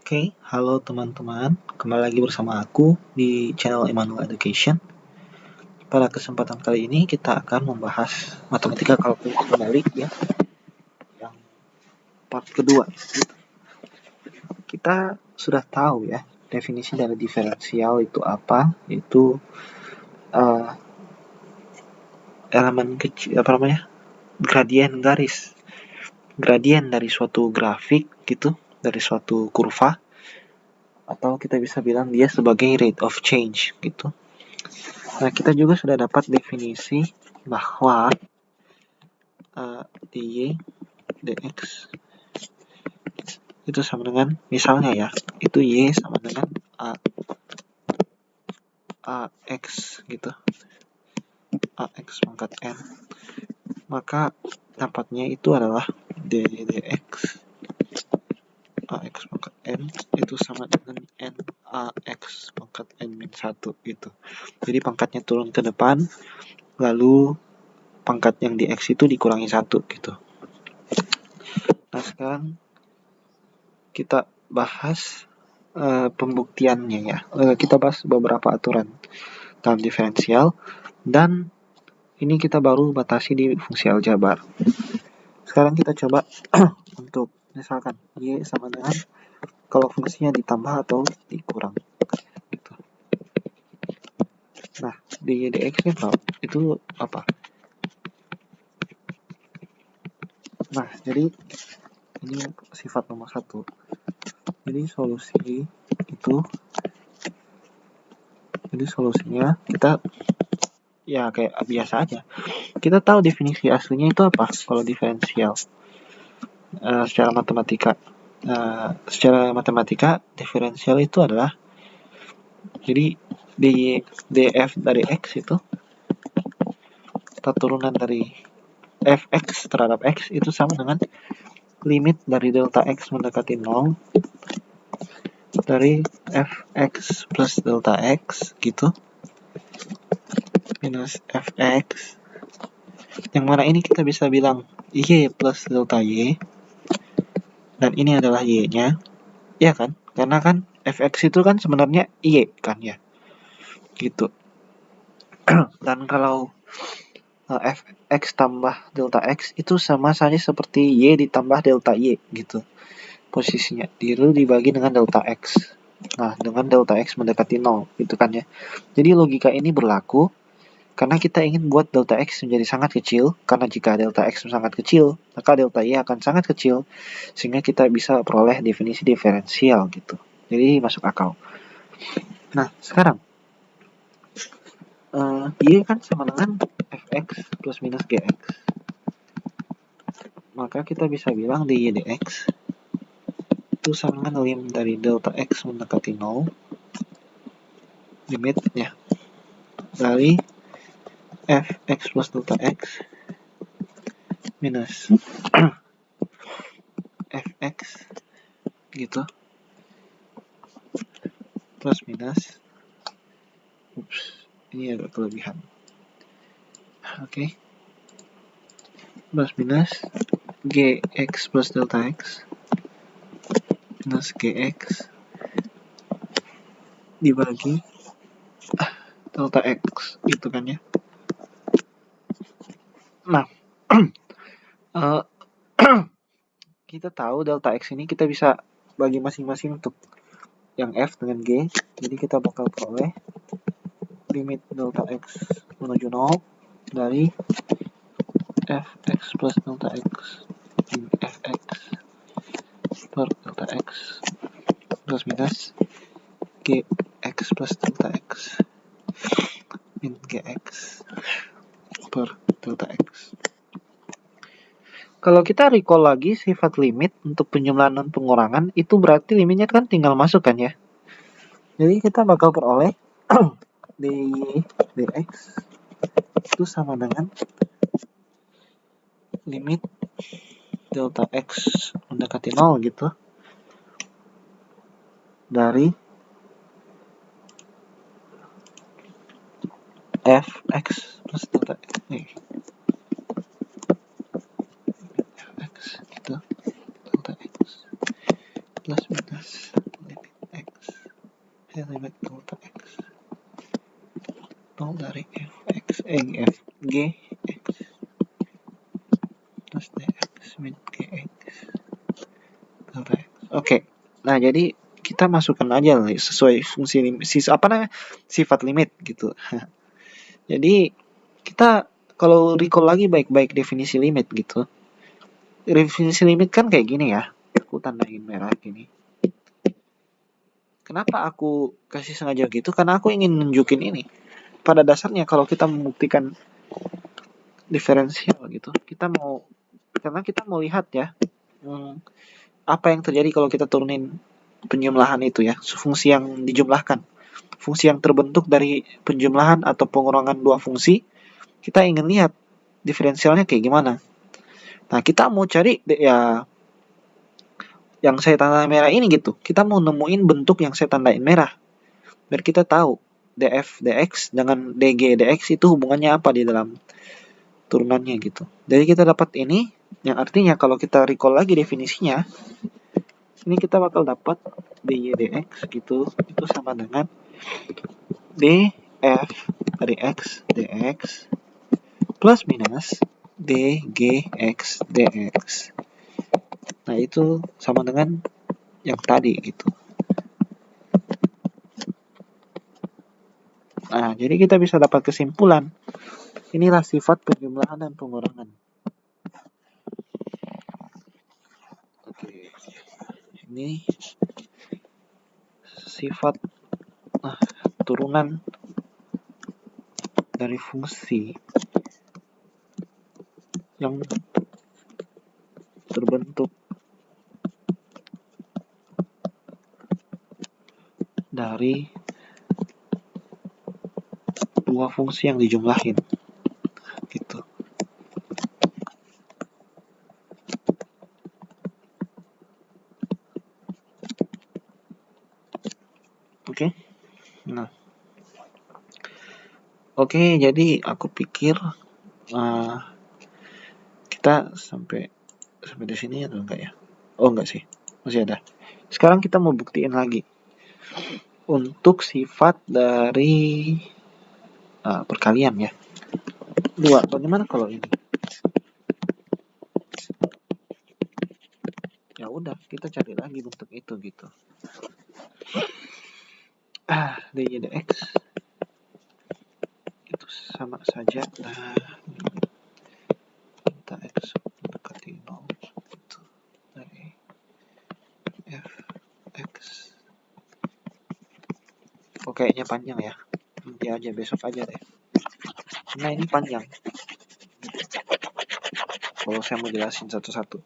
Oke, halo teman-teman. Kembali lagi bersama aku di channel Emmanuel Education. Pada kesempatan kali ini kita akan membahas matematika kalkulus kembali ya. Yang part kedua. Kita sudah tahu ya definisi dari diferensial itu apa, yaitu elemen kecil gradien dari suatu grafik gitu, dari suatu kurva, atau kita bisa bilang dia sebagai rate of change gitu. Nah, kita juga sudah dapat definisi bahwa dy dx itu sama dengan, misalnya ya, itu y sama dengan ax gitu, ax pangkat n, maka dapatnya itu adalah dx ax pangkat n itu sama dengan n ax pangkat n min 1 gitu. Jadi pangkatnya turun ke depan, lalu pangkat yang di x itu dikurangi 1 gitu. Nah, sekarang kita bahas pembuktiannya ya. Kita bahas beberapa aturan dalam diferensial, dan ini kita baru batasi di fungsi aljabar. Sekarang kita coba untuk misalkan y sama dengan kalau fungsinya ditambah atau dikurang gitu. Nah, dy dx itu apa? Nah, jadi ini sifat nomor 1. Jadi solusinya kita ya kayak biasa aja. Kita tahu definisi aslinya itu apa kalau diferensial secara matematika. Diferensial itu adalah jadi df dari x itu atau turunan dari fx terhadap x itu sama dengan limit dari delta x mendekati 0 dari fx plus delta x gitu minus fx, yang mana ini kita bisa bilang y plus delta y, dan ini adalah y-nya, ya kan? Karena kan fx itu kan sebenarnya y kan ya, gitu. Dan kalau fx tambah delta x itu sama saja seperti y ditambah delta y gitu. Posisinya dulu dibagi dengan delta x. Nah, dengan delta x mendekati 0 gitu kan ya. Jadi logika ini berlaku karena kita ingin buat delta x menjadi sangat kecil, karena jika delta x sangat kecil, maka delta y akan sangat kecil, sehingga kita bisa peroleh definisi diferensial gitu. Jadi masuk akal. Nah, sekarang y kan sama dengan fx plus minus gx. Maka kita bisa bilang dy dx itu sama dengan lim dari delta x mendekati 0, limitnya dari fx plus delta x minus fx gitu plus minus ini agak kelebihan, oke. Plus minus gx plus delta x minus gx dibagi delta x gitu kan ya. Nah, kita tahu delta x ini kita bisa bagi masing-masing untuk yang f dengan g, jadi kita bakal peroleh limit delta x menuju 0 dari fx plus delta x min fx per delta x plus minus gx plus delta x min gx per delta x. Kalau kita recall lagi sifat limit untuk penjumlahan dan pengurangan, itu berarti limitnya kan tinggal masuk kan ya. Jadi kita bakal peroleh dy dx itu sama dengan limit delta x mendekati 0 gitu dari fx plus delta x fx gitu delta x plus minus limit delta x 0 dari fx f g x plus dx min gx delta x. Oke. Nah, jadi kita masukkan aja nih sesuai fungsi sifat limit gitu. Jadi kita kalau recall lagi baik-baik definisi limit gitu. Definisi limit kan kayak gini ya. Aku tandain merah gini. Kenapa aku kasih sengaja gitu? Karena aku ingin nunjukin ini. Pada dasarnya kalau kita membuktikan diferensial gitu, karena kita mau lihat ya, apa yang terjadi kalau kita turunin penjumlahan itu ya, fungsi yang dijumlahkan, fungsi yang terbentuk dari penjumlahan atau pengurangan dua fungsi, kita ingin lihat diferensialnya kayak gimana. Nah, kita mau cari ya yang saya tanda merah ini gitu. Kita mau nemuin bentuk yang saya tandain merah. Biar kita tahu df dx dengan dg dx itu hubungannya apa di dalam turunannya gitu. Jadi kita dapat ini, yang artinya kalau kita recall lagi definisinya, ini kita bakal dapat dy dx gitu, itu sama dengan df dari x dx plus minus dgx dx. Nah, itu sama dengan yang tadi gitu. Nah, jadi kita bisa dapat kesimpulan. Inilah sifat penjumlahan dan pengurangan. Oke. Ini sifat turunan dari fungsi yang terbentuk dari dua fungsi yang dijumlahin gitu. Oke. Nah, oke, jadi aku pikir kita sampai di sini atau enggak ya? Oh, enggak sih, masih ada. Sekarang kita mau buktiin lagi untuk sifat dari perkalian ya. 2, bagaimana kalau ini? Ya udah, kita cari lagi bentuk itu gitu. dy dx itu sama saja delta x mendekati 0 itu dari fx. Oh, kayaknya panjang ya. Nanti aja, besok aja deh. Nah, ini panjang. Kalau saya mau jelasin satu-satu.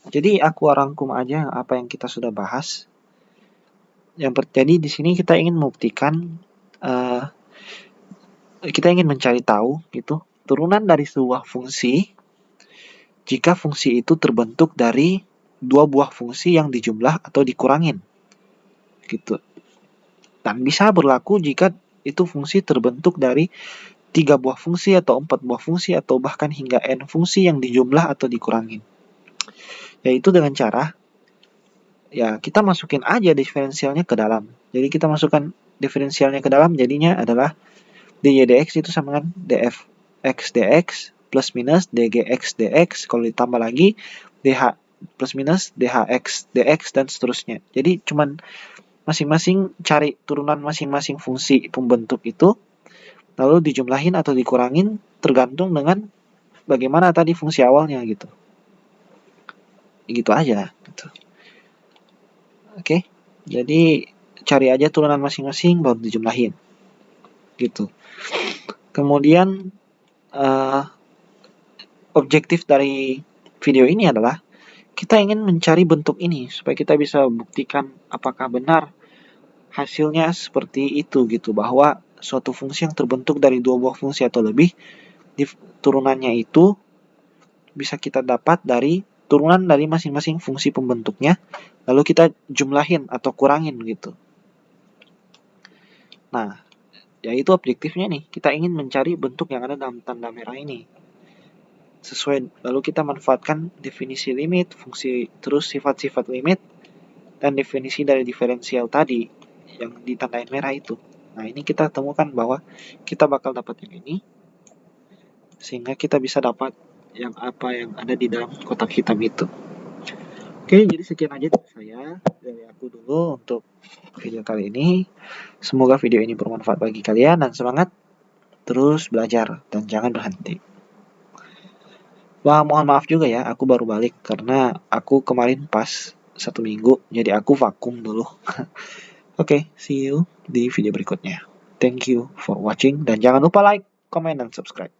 Jadi aku rangkum aja apa yang kita sudah bahas. Yang terjadi di sini kita ingin membuktikan, kita ingin mencari tahu gitu turunan dari sebuah fungsi jika fungsi itu terbentuk dari dua buah fungsi yang dijumlah atau dikurangin gitu. Dan bisa berlaku jika itu fungsi terbentuk dari 3 buah fungsi atau 4 buah fungsi atau bahkan hingga n fungsi yang dijumlah atau dikurangin. Yaitu dengan cara ya kita masukin aja diferensialnya ke dalam. Jadi kita masukkan diferensialnya ke dalam, jadinya adalah dy dx itu sama dengan df x dx plus minus dgx dx, kalau ditambah lagi dh plus minus dhx dx dan seterusnya. Jadi cuman masing-masing cari turunan masing-masing fungsi pembentuk itu, lalu dijumlahin atau dikurangin tergantung dengan bagaimana tadi fungsi awalnya gitu. Gitu aja gitu. Oke. Jadi cari aja turunan masing-masing baru dijumlahin. Gitu. Kemudian objektif dari video ini adalah kita ingin mencari bentuk ini supaya kita bisa buktikan apakah benar hasilnya seperti itu gitu, bahwa suatu fungsi yang terbentuk dari dua buah fungsi atau lebih, turunannya itu bisa kita dapat dari turunan dari masing-masing fungsi pembentuknya, lalu kita jumlahin atau kurangin gitu. Nah, yaitu objektifnya nih, kita ingin mencari bentuk yang ada dalam tanda merah ini. Lalu kita manfaatkan definisi limit, fungsi terus sifat-sifat limit, dan definisi dari diferensial tadi, yang ditandain merah itu. Nah, ini kita temukan bahwa kita bakal dapat yang ini, sehingga kita bisa dapat yang apa yang ada di dalam kotak hitam itu. Oke, jadi sekian aja dari saya, dari aku dulu untuk video kali ini. Semoga video ini bermanfaat bagi kalian dan semangat terus belajar dan jangan berhenti. Wah, mohon maaf juga ya, aku baru balik karena aku kemarin pas 1 minggu, jadi aku vakum dulu. Oke, see you di video berikutnya. Thank you for watching dan jangan lupa like, comment, dan subscribe.